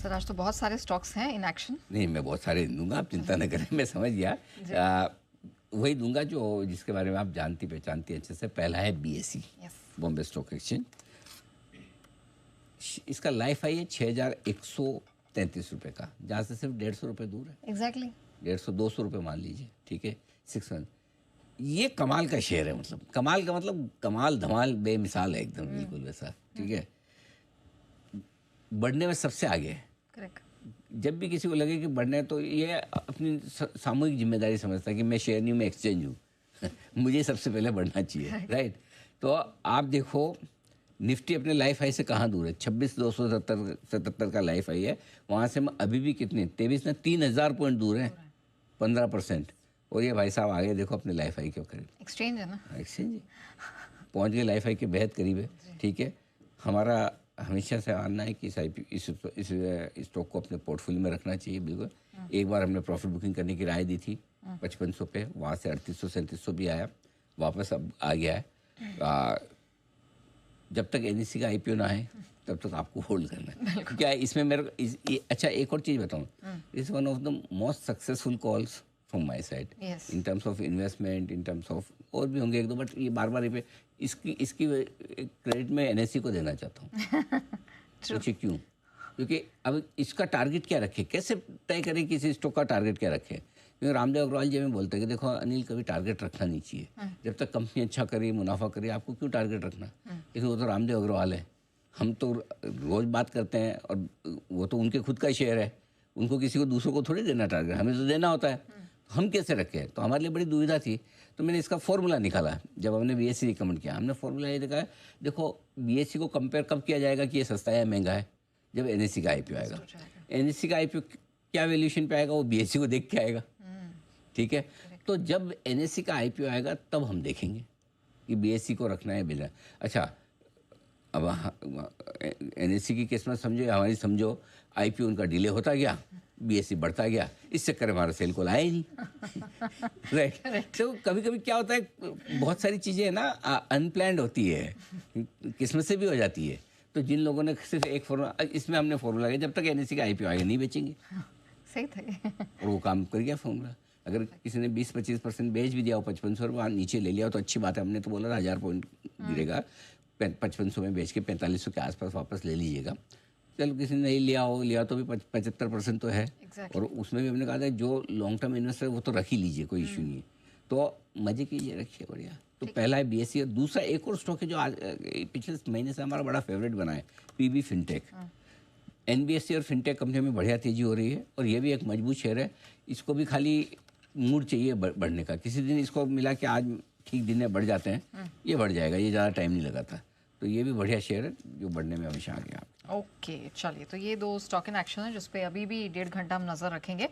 Sir आज तो बहुत सारे स्टॉक्स हैं इन एक्शन। नहीं, मैं बहुत सारे दूंगा, आप चिंता न करें, मैं समझ गया। वही दूंगा जो जिसके बारे में आप जानती पहचानती अच्छे से। पहला है BSE, बॉम्बे स्टॉक एक्सचेंज। इसका लाइफ हाई है 6,133 रुपये का, जहाँ से सिर्फ 150 रुपये दूर है। एग्जैक्टली 150-200 रुपये मान लीजिए, ठीक है। 6 मंथ, ये कमाल का शेयर है, मतलब कमाल का मतलब कमाल धमाल बेमिसाल है एकदम, बिल्कुल वैसा, ठीक है। बढ़ने में सबसे आगे है। करेक्ट। जब भी किसी को लगे कि बढ़ना है तो ये अपनी सामूहिक जिम्मेदारी समझता है कि मैं शेयर नहीं, मैं एक्सचेंज हूँ मुझे सबसे पहले बढ़ना चाहिए, राइट। तो आप देखो निफ्टी अपने लाइफ हाई से कहाँ दूर है, 26,277 का लाइफ हाई है। वहाँ से हम अभी भी कितने 23 में 3,000 पॉइंट दूर है, 15%। और ये भाई साहब आगे देखो अपने लाइफ हाई के करीब। एक्सचेंज है ना, एक्सचेंज पहुँच गए लाइफ हाई के बेहद करीब है, ठीक है। हमारा हमेशा से मानना है कि इस स्टॉक को अपने पोर्टफोलियो में रखना चाहिए, बिल्कुल। एक बार हमने प्रॉफिट बुकिंग करने की राय दी थी 5500 पे, वहाँ से 3800-3700 भी आया, वापस अब आ गया है। जब तक NSE का IPO ना आए तब तक आपको होल्ड करना है। क्या है इसमें मेरे अच्छा एक और चीज़ बताऊँ, इस one of the most successful calls from my side in terms of investment, in terms of और भी होंगे एक दो, बट ये बार पे इसकी क्रेडिट मैं NSE को देना चाहता हूँ। सोचिए क्यों, क्योंकि अब इसका टारगेट क्या रखे, कैसे तय करें कि इस स्टॉक का टारगेट क्या रखे। क्योंकि रामदेव अग्रवाल जी हमें बोलते हैं कि देखो अनिल, कभी टारगेट रखना नहीं चाहिए, जब तक कंपनी अच्छा करे, मुनाफा करे, आपको क्यों टारगेट रखना। लेकिन वो तो रामदेव अग्रवाल है, हम तो रोज़ बात करते हैं, और वो तो उनके खुद का शेयर है, उनको किसी को दूसरों को थोड़ी देना टारगेट, हमें तो देना होता है। हम कैसे रखें, तो हमारे लिए बड़ी दुविधा थी। तो मैंने इसका फॉर्मूला निकाला, जब हमने BSE रिकमेंड किया, हमने फॉर्मूला ये देखा है, देखो BSE को कंपेयर कब किया जाएगा कि ये सस्ता है या महंगा है, जब NSE का IPO आएगा। NSE का IPO क्या वैल्यूएशन पे आएगा, वो BSE को देख के आएगा, ठीक है। तो जब NSE का IPO आएगा तब हम देखेंगे कि BSE को रखना है बिना। अच्छा, अब NSE की किस्मत समझो या हमारी समझो, IPO उनका डिले होता गया, BSE बढ़ता गया, इस चक्कर में हमारा सेल को लाया ही नहीं राइट। तो कभी कभी क्या होता है, बहुत सारी चीज़ें ना अनप्लैंड होती है, किस्मत से भी हो जाती है। तो जिन लोगों ने सिर्फ एक फॉर्मूला, इसमें हमने फॉर्मूला किया, जब तक NSE का IPO आएगा नहीं बेचेंगे। सही था और वो काम कर गया फॉर्मूला। अगर किसी ने 20-25% बेच भी दिया हो, 5500 रुपये नीचे ले लिया हो तो अच्छी बात है। हमने तो बोला था 1000 पॉइंट गिरेगा, 5500 में बेच के 4500 के आसपास वापस ले लीजिएगा। चलो किसी ने नहीं लिया तो भी 75% तो है। और उसमें भी हमने कहा था जो लॉन्ग टर्म इन्वेस्टर वो तो रख ही लीजिए, कोई इशू नहीं है। तो मजे कीजिए, रखिए, बढ़िया। तो पहला है BSE, और दूसरा एक और स्टॉक है जो आज पिछले महीने से हमारा बड़ा फेवरेट बना है, PB फिनटेक। NBSE और फिनटेक कंपनी में बढ़िया तेजी हो रही है, और ये भी एक मजबूत शेयर है। इसको भी खाली मूड चाहिए बढ़ने का। किसी दिन इसको मिला कि आज ठीक दिन में बढ़ जाते हैं, ये बढ़ जाएगा, ये ज़्यादा टाइम नहीं लगाता। तो ये भी बढ़िया शेयर है जो बढ़ने में हमेशा आ गया। ओके, चलिए, तो ये दो स्टॉक इन एक्शन है जिस पे अभी भी 1.5 घंटा हम नजर रखेंगे।